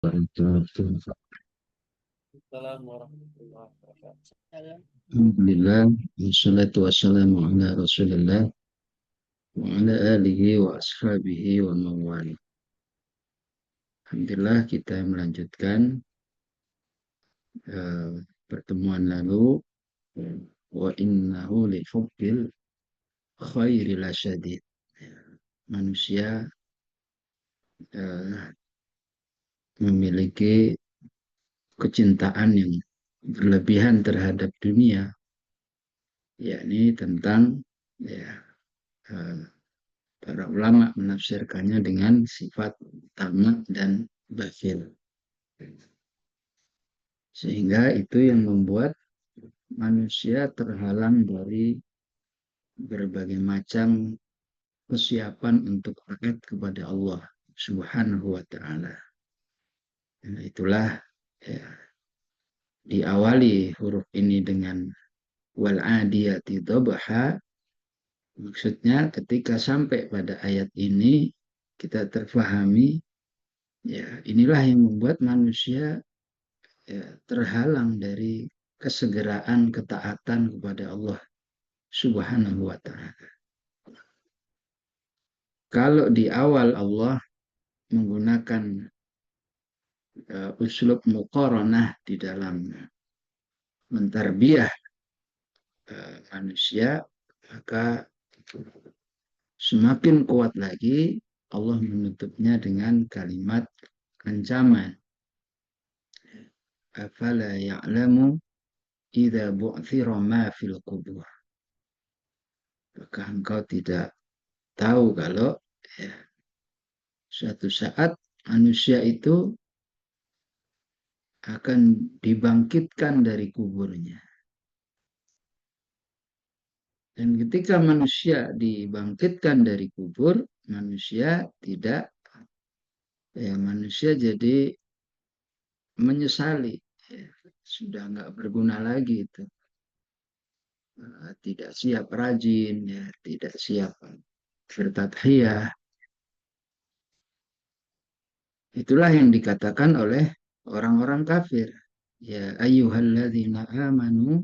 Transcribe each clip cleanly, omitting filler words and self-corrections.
wabarakatuh. Assalamualaikum warahmatullahi wabarakatuh. Alhamdulillah, wassalatu wassalamu ala rasulillah, wa ala alihi wa ashabihi wa mawali. Alhamdulillah kita melanjutkan pertemuan lalu. Wa innahu li hubbil khairi lasyadid. Manusia eh, memiliki kecintaan yang berlebihan terhadap dunia, yakni tentang ya, eh, para ulama menafsirkannya dengan sifat tamak dan bakhil. Sehingga itu yang membuat manusia terhalang dari berbagai macam kesiapan untuk taat kepada Allah Subhanahu wa taala. Nah, itulah ya, diawali huruf ini dengan wal adiyati dhabha. Maksudnya ketika sampai pada ayat ini kita terfahami ya inilah yang membuat manusia ya, terhalang dari kesegeraan ketaatan kepada Allah Subhanahu wa taala. Kalau di awal Allah menggunakan uslub muqaranah di dalam mentarbiyah manusia, maka semakin kuat lagi Allah menutupnya dengan kalimat ancaman. Afala ya'lamu idza bu'thira ma fil qubur. Maka engkau tidak tahu kalau ya, suatu saat manusia itu akan dibangkitkan dari kuburnya. Dan ketika manusia dibangkitkan dari kubur, manusia tidak, ya manusia jadi menyesali, ya, sudah nggak berguna lagi itu, tidak siap rajin, ya, tidak siap bertadhiyah. Itulah yang dikatakan oleh orang-orang kafir. Ya ayyuhalladzina amanu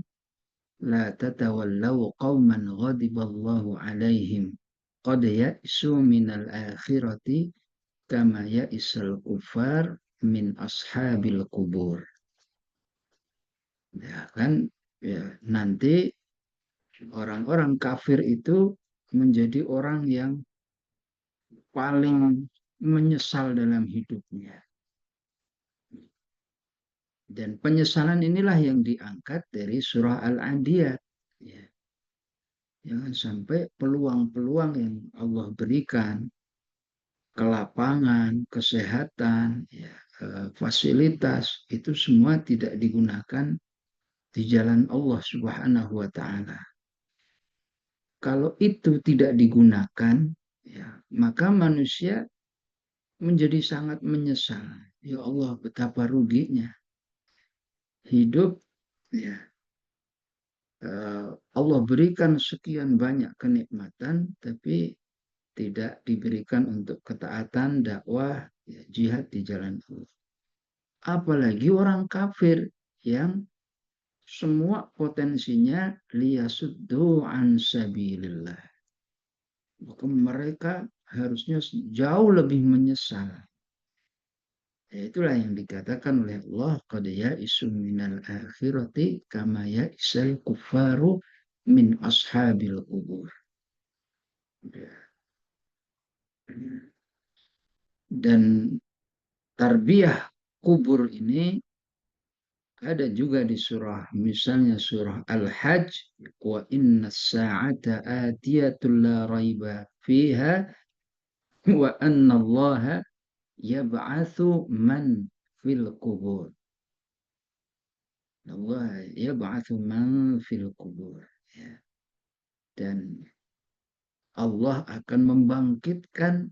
la tatawallaw qauman ghadiballahu alaihim qad ya'isu minal akhirati kama ya'isal kufar min ashabil kubur. Ya kan, ya, nanti orang-orang kafir itu menjadi orang yang paling menyesal dalam hidupnya. Dan penyesalan inilah yang diangkat dari surah Al-Adiyat. Ya, jangan sampai peluang-peluang yang Allah berikan, kelapangan, kesehatan, ya, fasilitas, itu semua tidak digunakan di jalan Allah Subhanahu wa taala. Kalau itu tidak digunakan, ya, maka manusia menjadi sangat menyesal. Ya Allah, betapa ruginya hidup, ya. Allah berikan sekian banyak kenikmatan, tapi tidak diberikan untuk ketaatan, dakwah, ya, jihad di jalan Allah. Apalagi orang kafir yang semua potensinya liyasuddu an sabilillah. Maka mereka harusnya jauh lebih menyesal. Ya, itulah yang dikatakan oleh Allah qad ya'isu minal akhirati kama ya'isal kufaru min ashabil kubur. Dan tarbiyah kubur ini ada juga di surah, misalnya surah Al-Hajj, wa inna sa'ata atiyatul la raiba fiha wa anna allaha yab'atsu man fil kubur. Allah yab'atsu man fil kubur. Ya. Dan Allah akan membangkitkan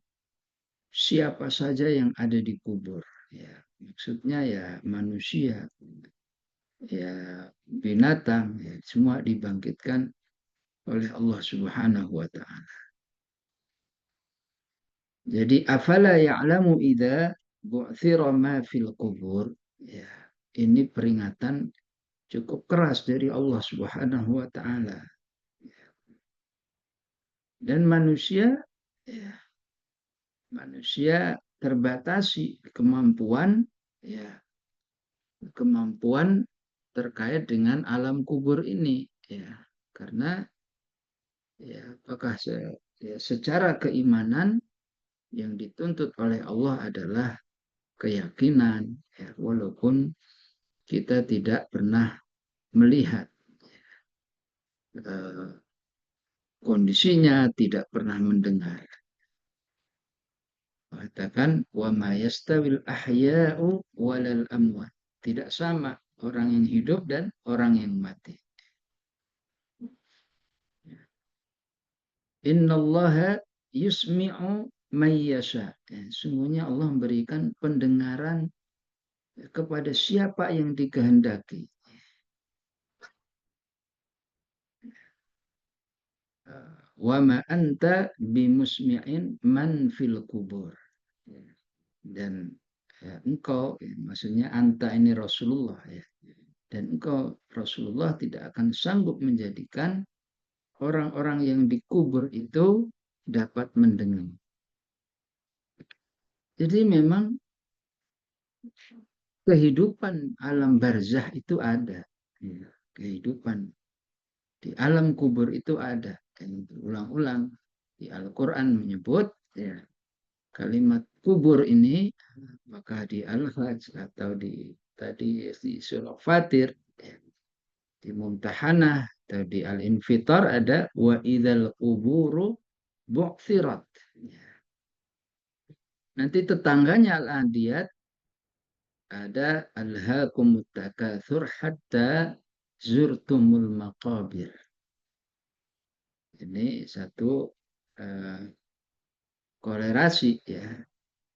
siapa saja yang ada di kubur. Ya, maksudnya ya manusia, ya binatang, ya, semua dibangkitkan oleh Allah Subhanahu wa taala. Jadi afala ya'lamu idza bu'thira ma fil kubur, ya, ini peringatan cukup keras dari Allah Subhanahu wa taala. Dan manusia, ya, manusia terbatasi kemampuan, ya, kemampuan terkait dengan alam kubur ini, ya, karena ya apakah ya, secara keimanan yang dituntut oleh Allah adalah keyakinan, ya, walaupun kita tidak pernah melihat eh, kondisinya, tidak pernah mendengar. Katakan wa ma yastawil ahya'u walal amwat. Tidak sama orang yang hidup dan orang yang mati. Innallaha yusmi'u man yasha. Ya, sungguhnya Allah memberikan pendengaran kepada siapa yang dikehendaki. Wa ma anta bimusmi'in man fil kubur. Dan ya, engkau, ya, maksudnya anta ini Rasulullah, ya. Dan engkau Rasulullah tidak akan sanggup menjadikan orang-orang yang dikubur itu dapat mendengar. Jadi memang kehidupan alam barzah itu ada. Ya, kehidupan di alam kubur itu ada. Dan berulang-ulang di Al-Quran menyebut, ya, kalimat kubur ini, maka di Al-Hajj atau di tadi di surah Fatir, ya, di Mumtahanah atau di Al-Infitar ada wa idzal quburu bu'thirat. Ya. Nanti tetangganya Al-Adiyat ada alhaakumut takatsur hatta zurtumul maqabir. Ini satu uh, kolerasi, ya.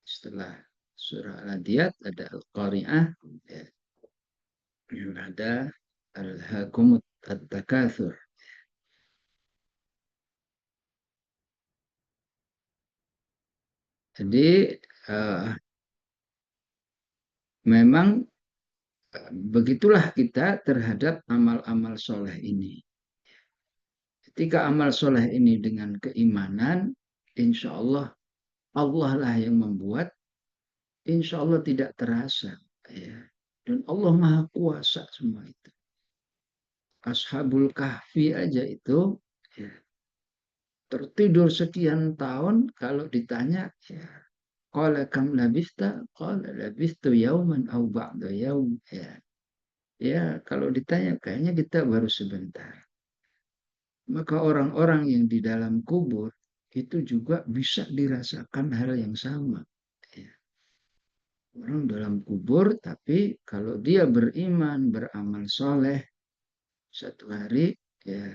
Setelah surah Al-Adiyat ada Al-Qari'ah, ya. Ada alhaakumut takatsur. Jadi memang begitulah kita terhadap amal-amal soleh ini. Ketika amal soleh ini dengan keimanan, insya Allah Allah lah yang membuat, insya Allah tidak terasa. Ya. Dan Allah Maha Kuasa semua itu. Ashabul Kahfi aja itu, ya, tertidur sekian tahun, kalau ditanya, ya, qala kam labista, qala labistu yauman au ba'da yaum. Ya. Ya, kalau ditanya kayaknya kita baru sebentar. Maka orang-orang yang di dalam kubur itu juga bisa dirasakan hal yang sama. Ya. Orang dalam kubur, tapi kalau dia beriman, beramal soleh, satu hari, ya,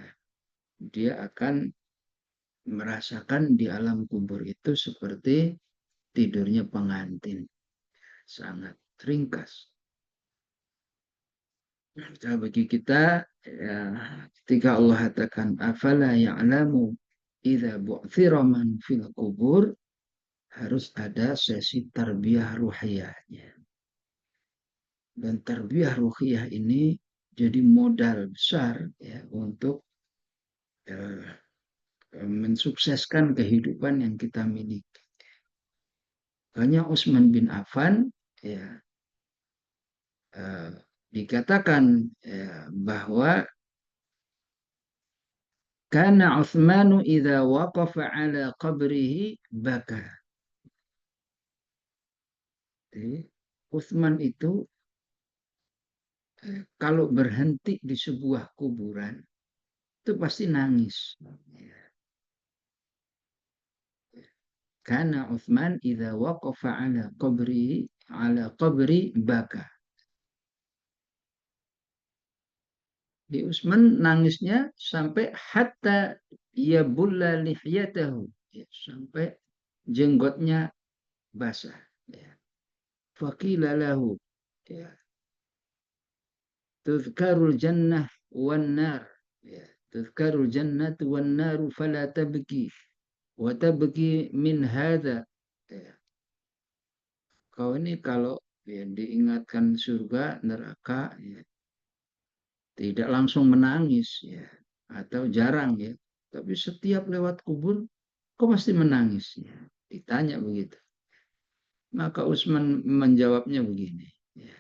dia akan merasakan di alam kubur itu seperti tidurnya pengantin. Sangat ringkas. Nah, bagi kita, ya, ketika Allah katakan afala ya'lamu idza bu'thira man fil kubur, harus ada sesi tarbiyah ruhiyahnya. Dan tarbiyah ruhiyah ini jadi modal besar, ya, untuk uh, mensukseskan kehidupan yang kita miliki. Hanya Utsman bin Affan, ya, uh, dikatakan, ya, bahwa karena Utsmanu idza waqafa ala qabrihi baka. Jadi, Utsman itu kalau berhenti di sebuah kuburan itu pasti nangis. Karena Utsman idza waqafa ala qabri baka. Di Utsman nangisnya sampai hatta yabulla lihyatahu, ya, sampai jenggotnya basah. Ya. Faqila lahu, ya, tuzkarul jannah wan nar, ya, tuzkarul jannatu wan naru fala tabki wa tabki min hadha, ya. kau ini kalau ya, diingatkan surga, neraka, ya, tidak langsung menangis, ya, atau jarang ya. Tapi setiap lewat kubur, kau pasti menangis. Ya. Ditanya begitu. Maka Utsman menjawabnya begini. Ya.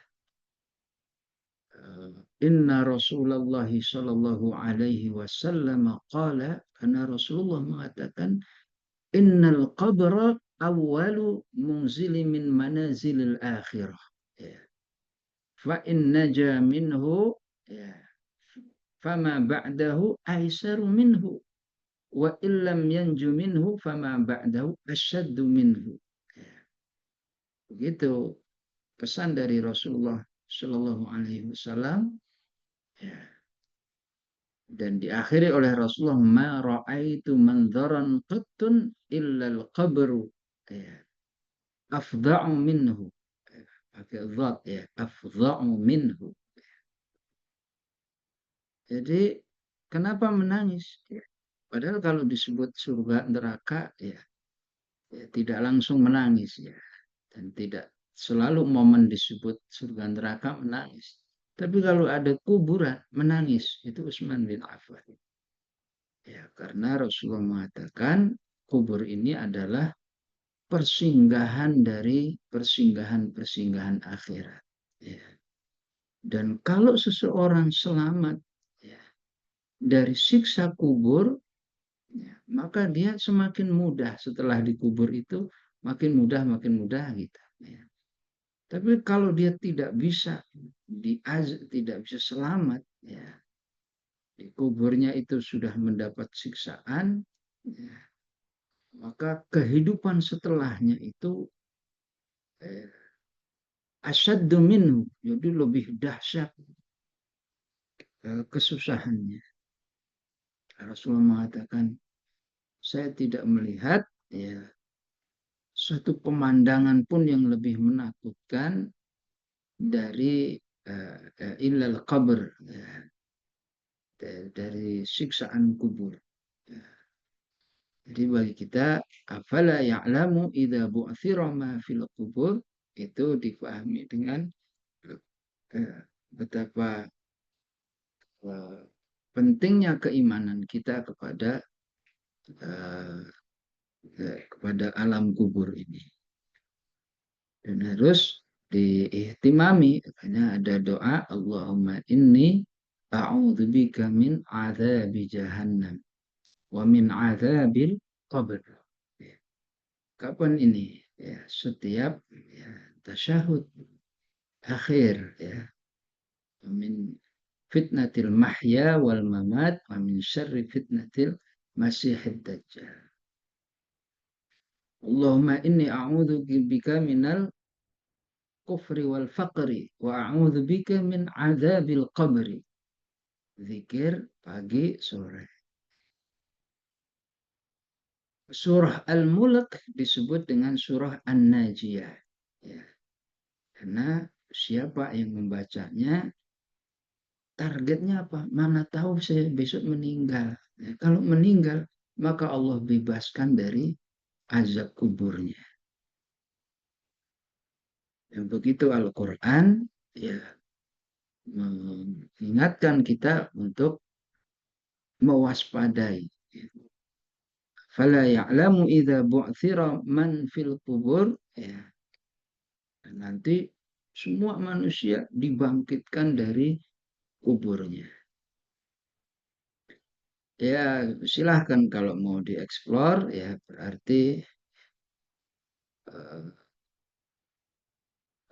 Inna Rasulullah sallallahu alaihi wasallam qala, karena Rasulullah mengatakan innal qabra awwalu munzili min manazilil akhirah. Ya. Fa in naja minhu ya, fama ba'dahu aisaru minhu wa illam yanju minhu fama ba'dahu asyaddu minhu. Ya. Begitu pesan dari Rasulullah Shallallahu Alaihi Wasallam. Ya. Dan diakhiri oleh Rasulullah, ma ra'aitu manzaran qattun illa al-qabru ya, afda'u minhu. Pakai zat ya, afda'u minhu. Jadi kenapa menangis? Ya. Padahal kalau disebut surga neraka ya, ya tidak langsung menangis ya, dan tidak selalu momen disebut surga neraka menangis. Tapi kalau ada kuburan menangis itu Utsman bin Affan. Ya, karena Rasulullah mengatakan kubur ini adalah persinggahan dari persinggahan-persinggahan akhirat. Ya. Dan kalau seseorang selamat ya, dari siksa kubur, ya, maka dia semakin mudah setelah dikubur itu makin mudah gitu. Ya. Tapi kalau dia tidak bisa tidak bisa selamat, ya, di kuburnya itu sudah mendapat siksaan, ya, maka kehidupan setelahnya itu eh, asyaddu minhu, jadi lebih dahsyat kesusahannya. Rasulullah mengatakan, saya tidak melihat ya satu pemandangan pun yang lebih menakutkan dari ilal qabr ya, dari siksaan kubur. Ya. Jadi bagi kita, afala ya'lamu idza bu'thira ma fil qubur, itu dipahami dengan betapa pentingnya keimanan kita uh, kepada alam kubur ini. Dan harus diihtimami, makanya ada doa Allahumma inni a'udzubika min adzabi jahannam wa min adzabil qabr. Kapan ini? Ya, setiap ya, tasyahud akhir ya. Min fitnatil mahya wal mamat wa min syarri fitnatil masihid dajjal. Allahumma inni a'udzu bika minal kufri wal faqri wa a'udzu bika min adzabil qabri. Zikir pagi sore. Surah Al-Mulk disebut dengan surah An-Najiyah. Ya. Karena siapa yang membacanya, targetnya apa? Mana tahu saya besok meninggal. Ya, kalau meninggal, maka Allah bebaskan dari azab kuburnya. Dan begitu Al-Quran ya mengingatkan kita untuk mewaspadai. Fala ya'lamu idza bu'thira man fil kubur ya. Nanti semua manusia dibangkitkan dari kuburnya. Ya, silahkan kalau mau dieksplor ya berarti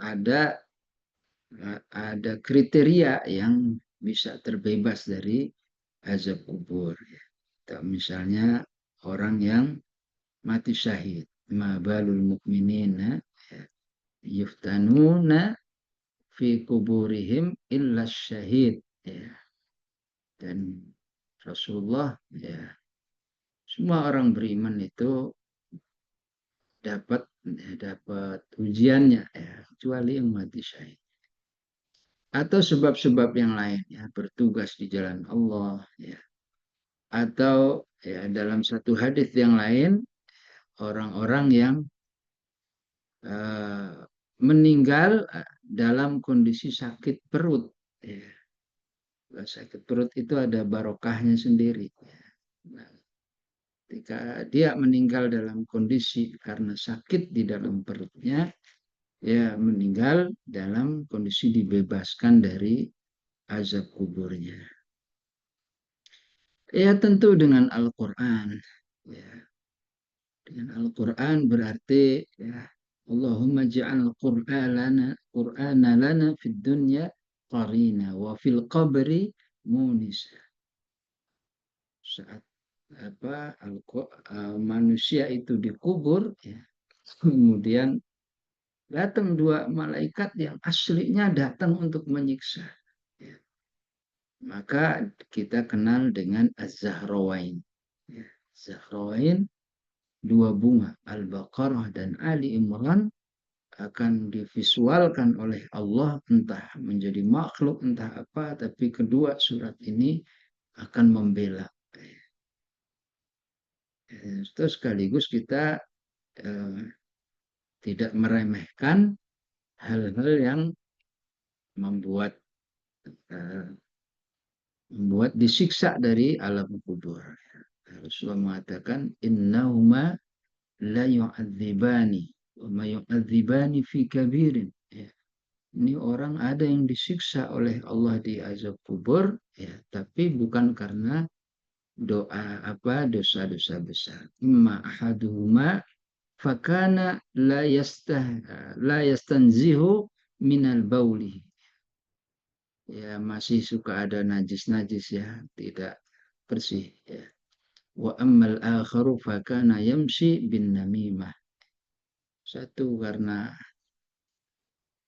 ada ada kriteria yang bisa terbebas dari azab kubur. Ya. Misalnya orang yang mati syahid, mabalul mukminina ya, yuftanuna fi kuburihim illa syahid ya. Dan Rasulullah ya semua orang beriman itu dapat ujiannya ya kecuali yang mati syahid atau sebab-sebab yang lain ya bertugas di jalan Allah ya atau ya dalam satu hadis yang lain orang-orang yang uh, meninggal dalam kondisi sakit perut. Ya. Sakit perut itu ada barokahnya sendiri. Nah, ketika dia meninggal dalam kondisi karena sakit di dalam perutnya, ya meninggal dalam kondisi dibebaskan dari azab kuburnya. Ya tentu dengan Al-Quran. Ya, dengan Al-Quran berarti ya Allahumma ja'al Qur'ana lana fid dunya qarina wa fil qabri munisa. Saat manusia itu dikubur, ya, kemudian datang dua malaikat yang aslinya datang untuk menyiksa. Ya. Maka kita kenal dengan Az-Zahrawain. Ya. Zahrawain, dua bunga, Al-Baqarah dan Ali Imran, akan divisualkan oleh Allah entah menjadi makhluk, entah apa, tapi kedua surat ini akan membela. Terus sekaligus kita eh, tidak meremehkan hal-hal yang membuat eh, membuat disiksa dari alam kubur. Rasulullah mengatakan innahuma la yu'adzibani wa ma yu'adzibani fi kabirin. Ya. Ini orang ada yang disiksa oleh Allah di azab kubur, ya, tapi bukan karena doa apa dosa-dosa besar. Imma ahaduhuma fakana la yastanzihu minal bauli. Ya masih suka ada najis-najis ya, tidak bersih ya. Wa ammal akharu fakana yamshi bin namimah. Satu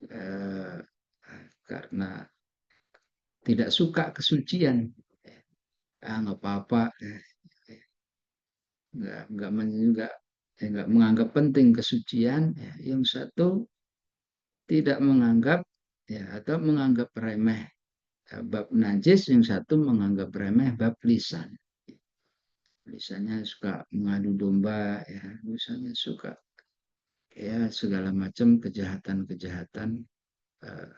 eh, karena tidak suka kesucian. Nggak apa-apa, nggak menganggap penting kesucian. Ya. Yang satu tidak menganggap ya atau menganggap remeh bab najis, yang satu menganggap remeh bab lisan. Lisannya suka mengadu domba, ya, misalnya suka ya segala macam kejahatan-kejahatan, uh,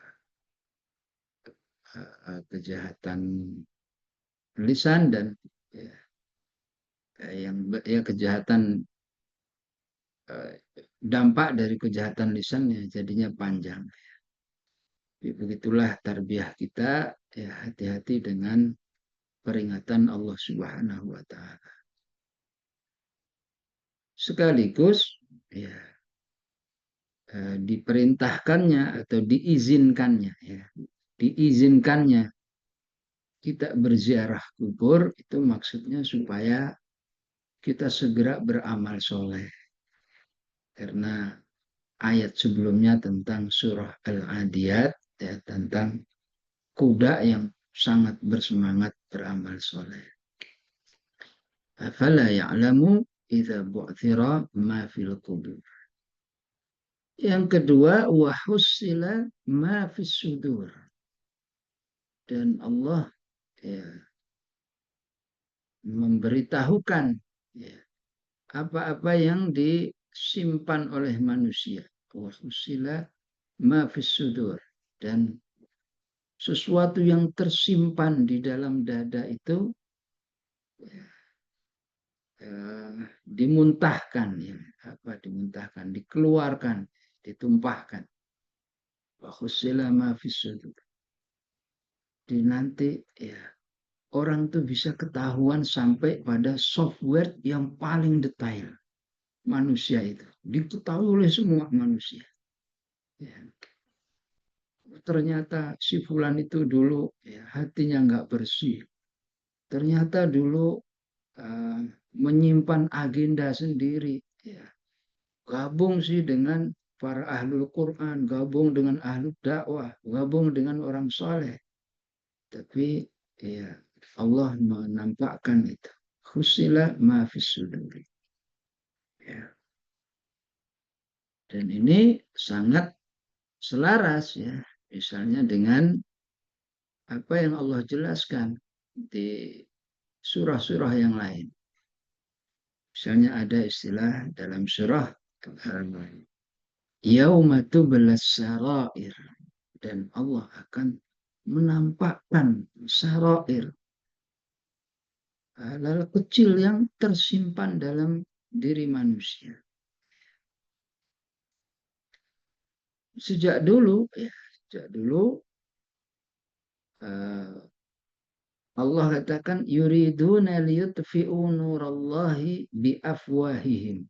kejahatan lisan dan ya, yang ya kejahatan dampak dari kejahatan lisan ya jadinya panjang. Begitulah tarbiyah kita, ya hati-hati dengan peringatan Allah Subhanahu wa taala. Sekaligus ya diperintahkannya atau diizinkannya ya. Diizinkannya kita berziarah kubur itu maksudnya supaya kita segera beramal soleh. Karena ayat sebelumnya tentang surah Al-Adiyat ya, tentang kuda yang sangat bersemangat beramal soleh. Afala ya'lamu idza bu'thira ma fil qubur. Yang kedua, wahussila ma fis sudur. Dan Allah ya, memberitahukan ya, apa-apa yang disimpan oleh manusia. Wahussila ma fis sudur. Dan sesuatu yang tersimpan di dalam dada itu ya, dimuntahkan ya, apa dimuntahkan, dikeluarkan, ditumpahkan. Wahussila ma fis sudur. Di nanti ya orang tuh bisa ketahuan sampai pada software yang paling detail manusia itu diketahui oleh semua manusia. Ya. Ternyata si fulan itu dulu ya, hatinya nggak bersih. Ternyata dulu uh, menyimpan agenda sendiri. Ya. Gabung sih dengan para ahlul Quran, gabung dengan ahlul dakwah, gabung dengan orang soleh. Tapi ya Allah menampakkan itu. Khusila ma fis suduri. Ya. Dan ini sangat selaras ya, misalnya dengan apa yang Allah jelaskan di surah-surah yang lain. Misalnya ada istilah dalam surah yauma tublas sarair, dan Allah akan menampakkan sarair, hal kecil yang tersimpan dalam diri manusia. Sejak dulu, ya, sejak dulu Allah katakan yuriduna liyutfi'u nurallahi biafwahihim.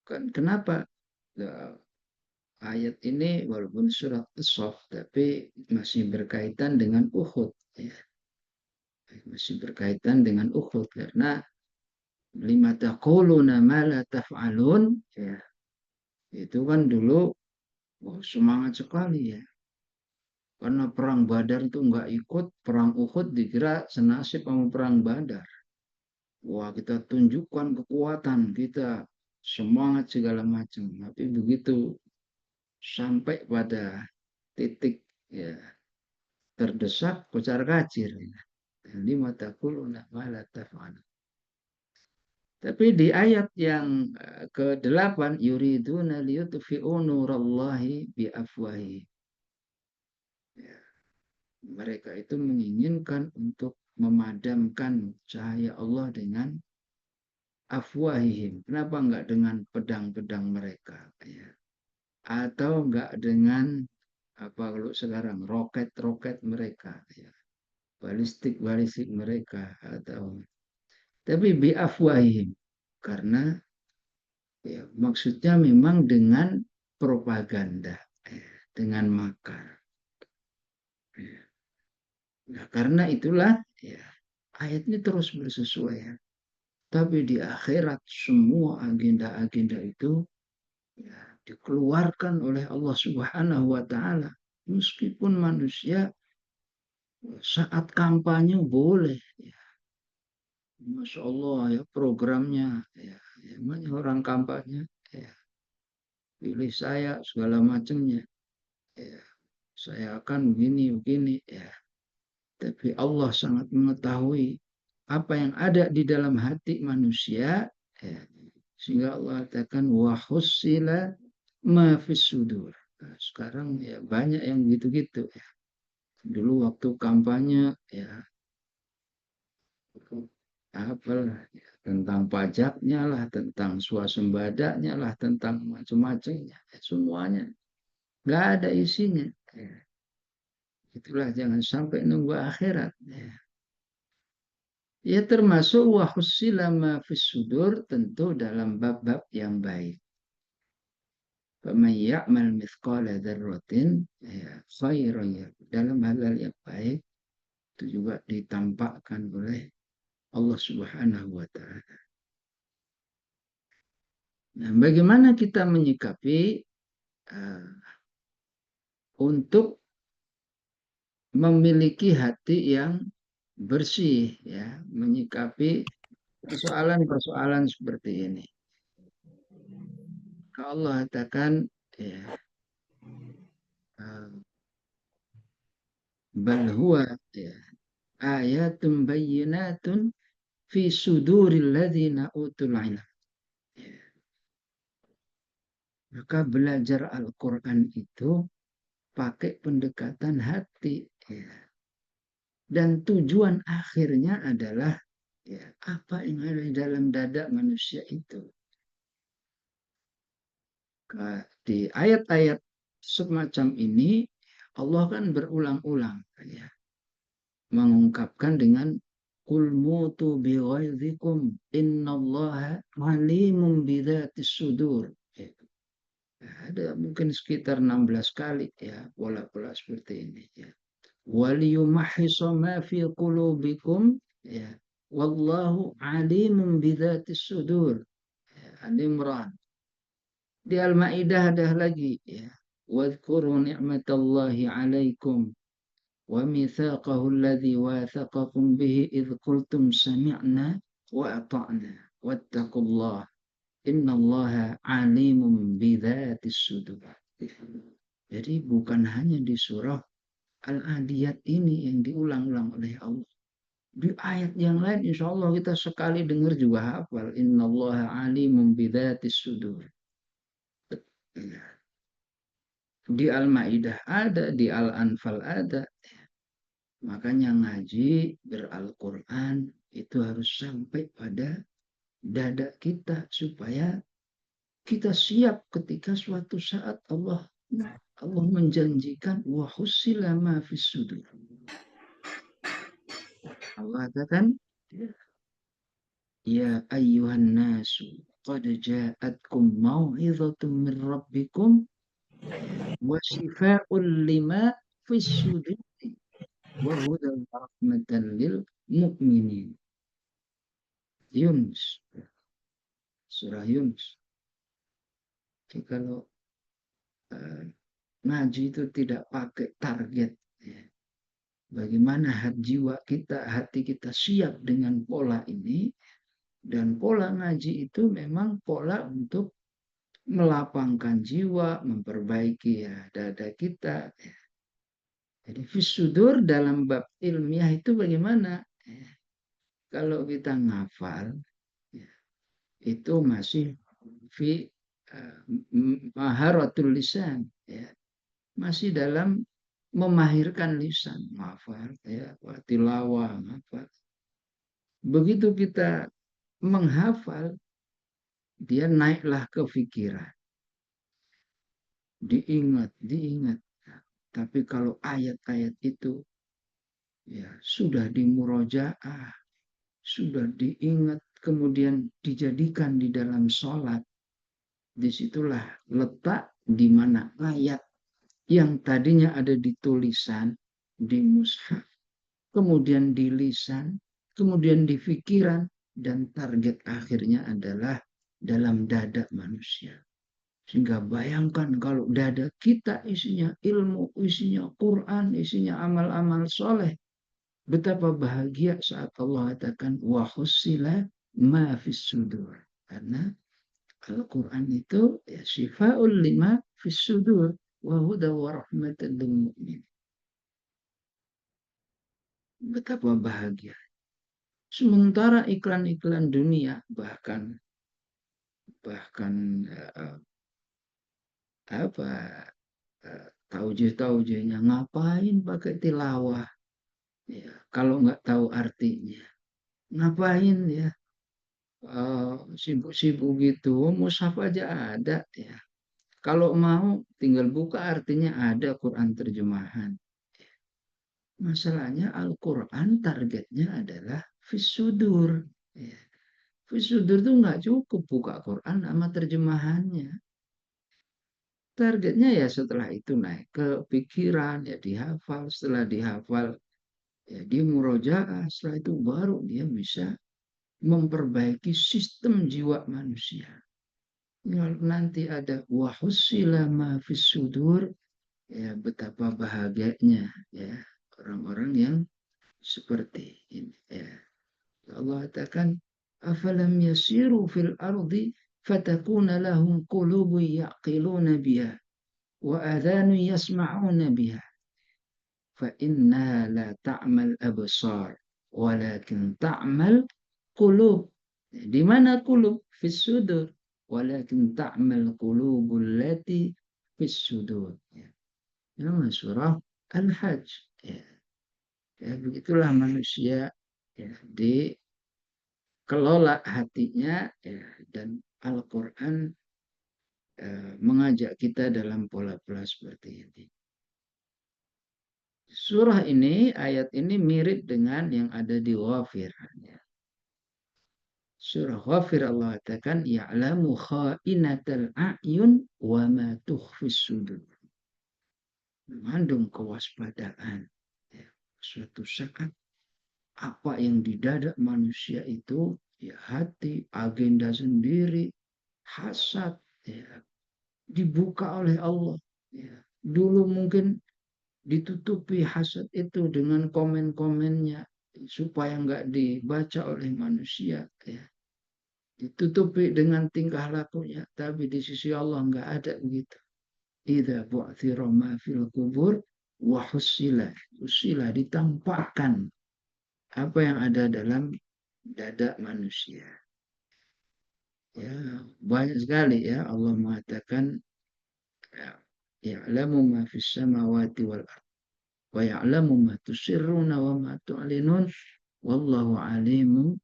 Kan kenapa? Ya, ayat ini walaupun surat As-Saff tapi masih berkaitan dengan Uhud, ya. Masih berkaitan dengan Uhud karena lima taquluna ma la taf'alun, ya. Itu kan dulu semangat sekali, ya. Karena perang Badar itu nggak ikut, perang Uhud dikira senasib sama perang Badar. Wah, kita tunjukkan kekuatan kita, semangat segala macam. Tapi begitu sampai pada titik, ya, terdesak, kocar kacir. Lima taquluna ma la taf'alun. Tapi di ayat yang ke-8, yuriduna liyutfi'u nurallahi biafwahi. Ya, mereka itu menginginkan untuk memadamkan cahaya Allah dengan afwahihim. Kenapa enggak dengan pedang-pedang mereka? Ya. Atau enggak dengan apa kalau sekarang roket-roket mereka, ya. Balistik-balistik mereka, atau tapi biafwahihim, karena ya, maksudnya memang dengan propaganda, ya, dengan makar. Ya. Nah, karena itulah, ya, ayat ini terus bersesuaian. Tapi di akhirat semua agenda-agenda itu, ya, dikeluarkan oleh Allah Subhanahu wa taala. Meskipun manusia saat kampanye boleh, ya. Masya Allah, ya, programnya, ya, ya, orang kampanye, ya, pilih saya segala macamnya, ya, saya akan begini begini, ya. Tapi Allah sangat mengetahui apa yang ada di dalam hati manusia, ya. Sehingga Allah katakan wahussila ma fis sudur. Nah, sekarang ya banyak yang gitu-gitu, ya. Dulu waktu kampanye, ya, apalah, ya, tentang pajaknya lah, tentang swasembadanya lah, tentang macam-macamnya, ya, semuanya nggak ada isinya. Ya. Itulah jangan sampai nunggu akhirat. Ya. Ya, termasuk wahussila ma fis sudur tentu dalam bab-bab yang baik. Faman ya'mal mithqala dzarratin, ya, khairan, ya, dalam hal-hal yang baik itu juga ditampakkan oleh Allah Subhanahu wa taala. Nah, bagaimana kita menyikapi uh, untuk memiliki hati yang bersih, ya, menyikapi persoalan-persoalan seperti ini. Kalau Allah katakan, ya, uh, bal huwa, ya, ayatun bayyinatun fi suduril ladzina utul ilm. Ya. Maka belajar Al-Quran itu pakai pendekatan hati, ya. Dan tujuan akhirnya adalah, ya, apa yang ada di dalam dada manusia itu. Di ayat-ayat semacam ini Allah kan berulang-ulang, ya, mengungkapkan dengan kul mutu bi ghaizikum innallaha alimun bidzatis sudur. Ada mungkin sekitar 16 kali, ya, pola-pola seperti ini, ya. Waliyumahhisa ma fi qulubikum, ya. Wallahu alimun bidzatis sudur. Ya, Al-Imran. Di Al-Maidah ada lagi, ya. Wadhkuru ni'matallahi 'alaikum wa mitsaqahu alladzi wathaqakum bihi idz qultum sami'na wa ata'na wattaqullaha innallaha alimun bidzatis sudur. Jadi bukan hanya di surah Al-Adiyat ini yang diulang-ulang oleh Allah, Di ayat yang lain insya Allah kita sekali dengar juga hafal. Innallaha alimun bidzatis sudur. Di Al-Maidah ada, di Al-Anfal ada. Makanya ngaji ber-Al-Quran itu harus sampai pada dada kita supaya kita siap ketika suatu saat Allah menjanjikan wa husila ma fis sudur. Allah katakan, ya ayyuhan nasu qad ja'atkum mau'izatun min rabbikum wa shifaa'un lima fis sudur wa hudan wa rahmatan lil mu'minin. Yunus, surah Yunus. Jadi kalau ngaji itu tidak pakai target, ya, bagaimana hati kita siap dengan pola ini, dan pola ngaji itu memang pola untuk melapangkan jiwa, memperbaiki ya dada kita. Ya. Jadi fisudur dalam bab ilmiah itu bagaimana? Ya. Kalau kita ngafal, ya, itu masih fi maharatul lisan, ya, masih dalam memahirkan lisan, ngafal, ya, tilawah, ngafal. Begitu kita menghafal, dia naiklah ke pikiran, diingat. Tapi kalau ayat-ayat itu ya sudah dimurojaah, sudah diingat, kemudian dijadikan di dalam sholat, disitulah letak di mana ayat yang tadinya ada di tulisan, di mushaf, kemudian di lisan, kemudian di pikiran, dan target akhirnya adalah dalam dada manusia. Sehingga bayangkan kalau dada kita isinya ilmu, isinya Quran, isinya amal-amal soleh. Betapa bahagia saat Allah katakan wa husila ma fis sudur. Karena Al-Quran itu ya syifa'ul lima fis sudur wa huda wa rahmatan lil mu'min. Betapa bahagia. Sementara iklan-iklan dunia bahkan apa taujih-taujihnya ngapain pakai tilawah ya, kalau nggak tahu artinya ngapain ya, sibuk-sibuk gitu, mushaf aja ada ya, kalau mau tinggal buka artinya ada Quran terjemahan. Masalahnya Al-Quran targetnya adalah fisudur ya. Fisudur tuh nggak cukup buka Quran sama terjemahannya. Targetnya ya setelah itu naik ke pikiran, ya dihafal. Setelah dihafal, ya dia murojaah. Setelah itu baru dia bisa memperbaiki sistem jiwa manusia. Kalau nanti ada wahusila ma fis sudur, ya betapa bahagianya ya orang-orang yang seperti ini. Ya. Allah katakan, afalam yasiru fil ardi fatakuna lahum qulubu yaqiluna biha wa adhanu yasma'una biha fa inna la ta'mal absar walakin ta'mal qulub. Di mana qulub? Fis sudur. Walakin ta'mal qulubul lati fis sudur. Ya. Nama surah Al-Hajj. Ya. Ya, begitulah manusia ya, dikelola hatinya ya, dan Al-Quran mengajak kita dalam pola-pola seperti ini. Surah ini, ayat ini mirip dengan yang ada di Ghafir. Surah Ghafir Allah katakan, ya'lamu kha'inatal a'yun wa ma tukhfis sudur. Mengandung kewaspadaan. Ya, suatu saat, apa yang di dada manusia itu, ya hati, agenda sendiri, hasad, ya, dibuka oleh Allah. Ya. Dulu mungkin ditutupi hasad itu dengan komen-komennya supaya nggak dibaca oleh manusia, ya. Ditutupi dengan tingkah lakunya, tapi di sisi Allah nggak ada begitu. Idza bu'thira ma fil kubur wa husila, husila ditampakkan apa yang ada dalam dada manusia. Ya, banyak sekali ya Allah mengatakan ya, ya'lamu ma fis samawati wal ardh wa ya'lamu ma tusirruna wa ma tu'linun wallahu alimun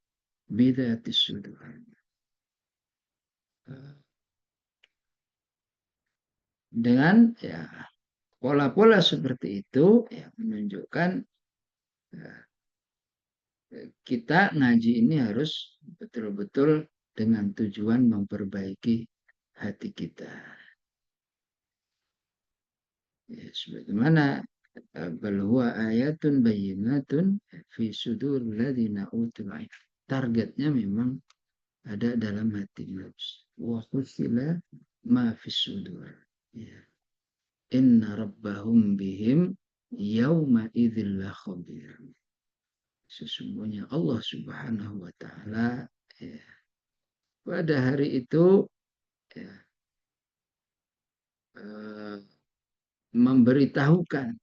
bidzatis sudur. Dengan ya pola-pola seperti itu ya menunjukkan ya, kita ngaji ini harus betul-betul dengan tujuan memperbaiki hati kita. Ya, sebagaimana bal huwa ayatun bayyinatun fi sudur ladzina utul ilm. Targetnya memang ada dalam hati manusia. Wa khusila ma fi sudur. Ya. Inna rabbahum bihim yauma idzil khabir. Sesungguhnya Allah Subhanahu wa taala ya, pada hari itu ya, eh, memberitahukan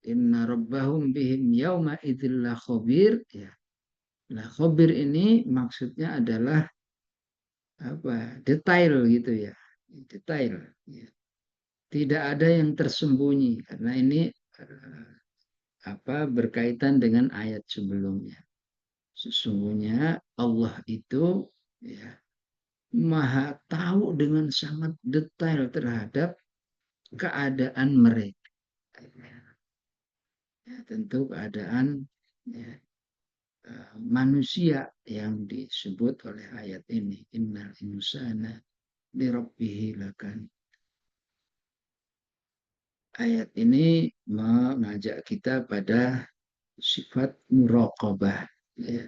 inna rabbahum bihim yauma idzil khabir ya. Nah, khabir ini maksudnya adalah apa? Detail gitu ya. Detail ya. Tidak ada yang tersembunyi karena ini apa berkaitan dengan ayat sebelumnya. Sesungguhnya Allah itu ya maha tahu dengan sangat detail terhadap keadaan mereka. Ya, tentu keadaan ya, manusia yang disebut oleh ayat ini. Innal insana lirabbihi lakan. Ayat ini mengajak kita pada sifat muraqabah. Ya,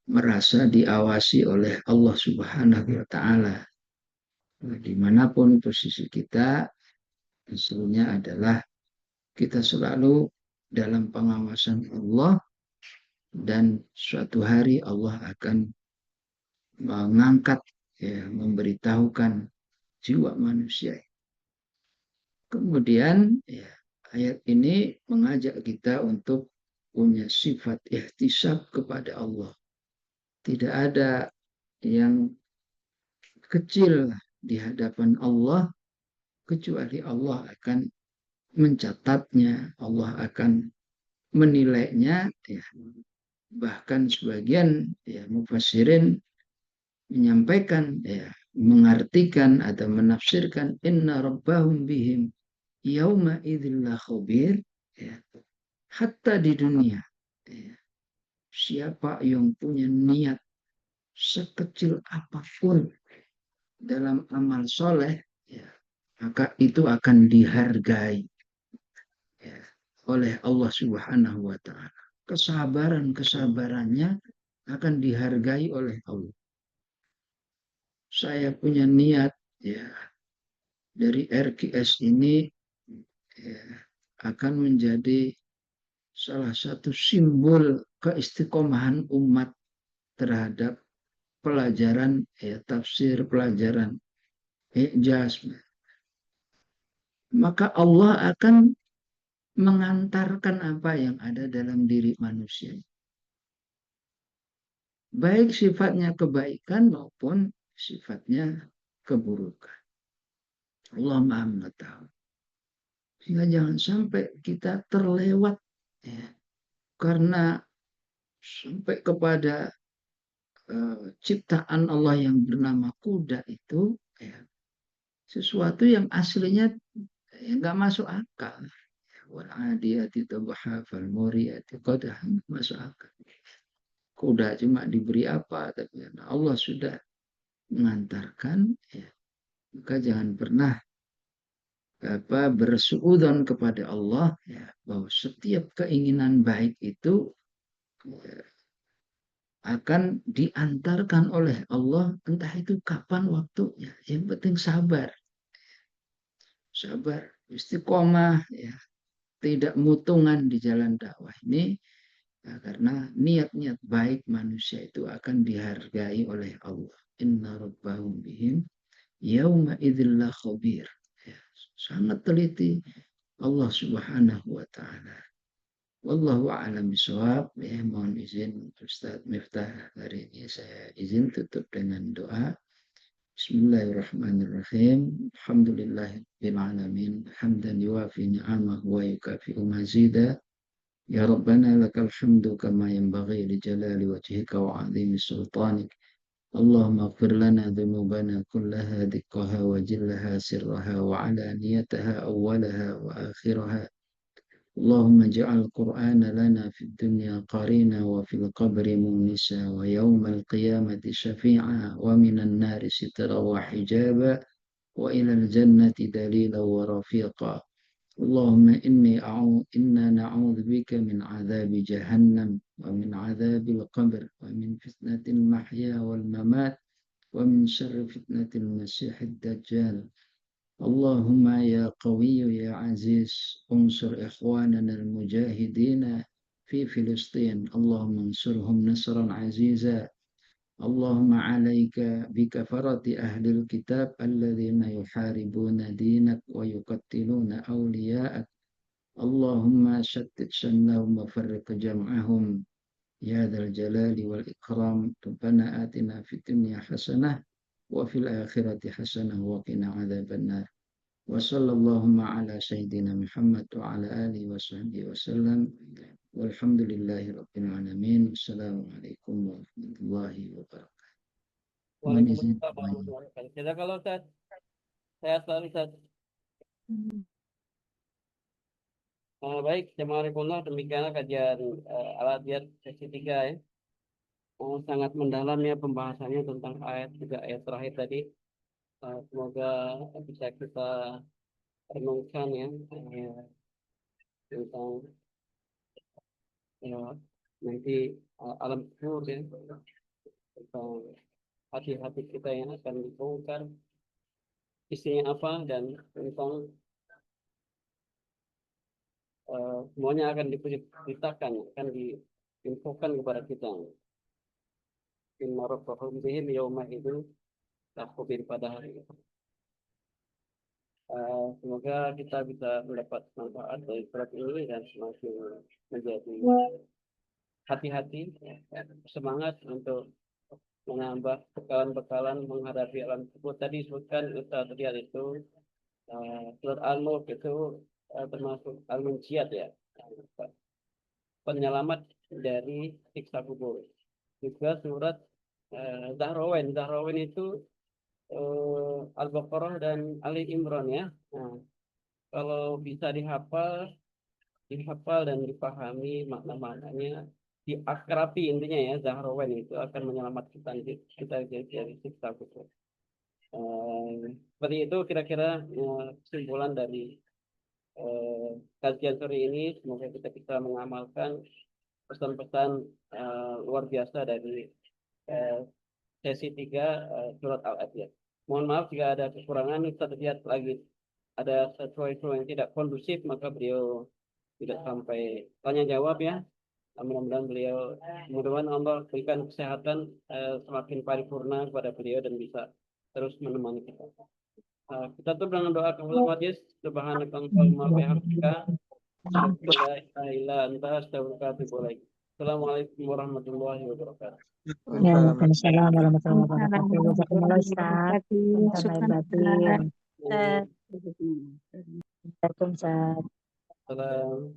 merasa diawasi oleh Allah Subhanahu wa Ta'ala. Dimanapun posisi kita, hasilnya adalah kita selalu dalam pengawasan Allah dan suatu hari Allah akan mengangkat, ya, memberitahukan jiwa manusia. Kemudian ya, ayat ini mengajak kita untuk punya sifat ihtisab kepada Allah. Tidak ada yang kecil di hadapan Allah kecuali Allah akan mencatatnya, Allah akan menilainya. Ya. Bahkan sebagian ya, mufassirin menyampaikan, ya, mengartikan atau menafsirkan inna rabbahum bihim yauma idzil khabir ya. Hatta di dunia ya. Siapa yang punya niat sekecil apapun dalam amal soleh ya, maka itu akan dihargai ya, oleh Allah Subhanahu wa Ta'ala. Kesabaran-kesabarannya akan dihargai oleh Allah. Saya punya niat ya dari RQS ini ya, akan menjadi salah satu simbol keistiqomahan umat terhadap pelajaran ya, tafsir, pelajaran ijaz. Maka Allah akan mengantarkan apa yang ada dalam diri manusia. Baik sifatnya kebaikan maupun sifatnya keburukan. Allah Maha mengetahui. Sehingga jangan sampai kita terlewat ya, karena sampai kepada ciptaan Allah yang bernama kuda itu ya, sesuatu yang aslinya ya, nggak masuk akal. Wal adiyati tabha fal muriyati qadha masuk akal. Kuda cuma diberi apa, tapi Allah sudah mengantarkan ya, maka jangan pernah apa bersuudzon kepada Allah ya, bahwa setiap keinginan baik itu ya, akan diantarkan oleh Allah entah itu kapan waktunya. Yang penting sabar, sabar, istiqomah, ya, tidak mutungan di jalan dakwah ini. Ya, karena niat-niat baik manusia itu akan dihargai oleh Allah. Inna rabbahum bihim yauma idzillah khabir. Ya, sangat teliti Allah Subhanahu wa Ta'ala. Wallahu a'lam bishawab. Ya, mohon izin Ustaz Miftah, hari ini saya izin tutup dengan doa. Bismillahirrahmanirrahim. Alhamdulillahirabbil alamin. Hamdan yuwafi ni'amahu wa yukafi'u mazida. Ya Rabbana lakal hamdu kama yanbaghi li jalali wajhika wa 'azimi sultanik. Allahumma ighfir lana dhunubana kullaha diqqaha wa jillaha sirraha wa 'alaniyataha awwalaha wa akhiraha. اللهم اجعل القرآن لنا في الدنيا قرينا وفي القبر مونسا ويوم القيامة شفيعا ومن النار سترا وحجابا وإلى الجنة دليلا ورفيقا. اللهم إنا نعوذ بك من عذاب جهنم ومن عذاب القبر ومن فتنة المحيا والممات ومن شر فتنة المسيح الدجال. اللهم يا قوي يا عزيز انصر إخواننا المجاهدين في فلسطين. اللهم انصرهم نصرا عزيزا. اللهم عليك بكفرة أهل الكتاب الذين يحاربون دينك ويقتلون أولياءك. اللهم شتت شملهم وفرق جمعهم يا ذا الجلال والإكرام. ربنا آتنا في الدنيا حسنة وفي الآخرة حسنة وقنا عذاب النار. وصلى اللهم على سيدنا محمد وعلى آله وصحبه وسلم والحمد لله رب العالمين. السلام عليكم ورحمة الله وبركاته. Mohon izin. Waalaikumsalam warahmatullahi wabarakatuh. Jazakallah Ustaz. Sehat selalu Ustaz. Baik, Assalamualaikum. Demikianlah kajian Al-Adiyat sesi 3 ya. Sangat mendalam ya pembahasannya tentang ayat juga ayat terakhir tadi. Semoga bisa kita renungkan ya tentang ya, nanti alam kubur ya, tentang hati-hati kita yang akan dibongkar isinya apa dan tentang semuanya akan diberitakan, akan diinfokan kepada kita. Inna rabbahum bihim yawma idzin lahubir pada hari itu. Semoga kita bisa mendapat manfaat dari surat ini dan semakin menjadi hati-hati, semangat untuk menambah bekalan-bekalan menghadapi alam tersebut. Tadi disebutkan Ustaz lihat itu surat Al-Mulk itu termasuk Al-Munjiat ya, penyelamat dari siksa kubur. Juga surat Zahrawan itu Al-Baqarah dan Ali Imran ya. Nah, kalau bisa dihafal dan dipahami makna-maknanya, diakrabi intinya ya, Zahrawan itu akan menyelamatkan kita dari siksa kubur. Seperti itu kira-kira kesimpulan dari kajian sore ini. Semoga kita bisa mengamalkan pesan-pesan luar biasa dari sesi 3 surat Al-Adiyat. Mohon maaf jika ada kekurangan. Kita lihat lagi ada sesuatu yang tidak kondusif, maka beliau tidak sampai tanya jawab ya. Mudah-mudahan mudah-mudahan Allah berikan kesehatan semakin paripurna kepada beliau dan bisa terus menemani kita. Kita tutup dengan doa kafaratul majlis. Subhanakallahumma wa bihamdika asyhadu an la ilaha illa anta astaghfiruka wa atubu ilaik. Assalamualaikum warahmatullahi wabarakatuh. Waalaikumsalam warahmatullahi wabarakatuh. Jazakumullah Ustaz. Sampai batin. Waalaikumsalam. Salam.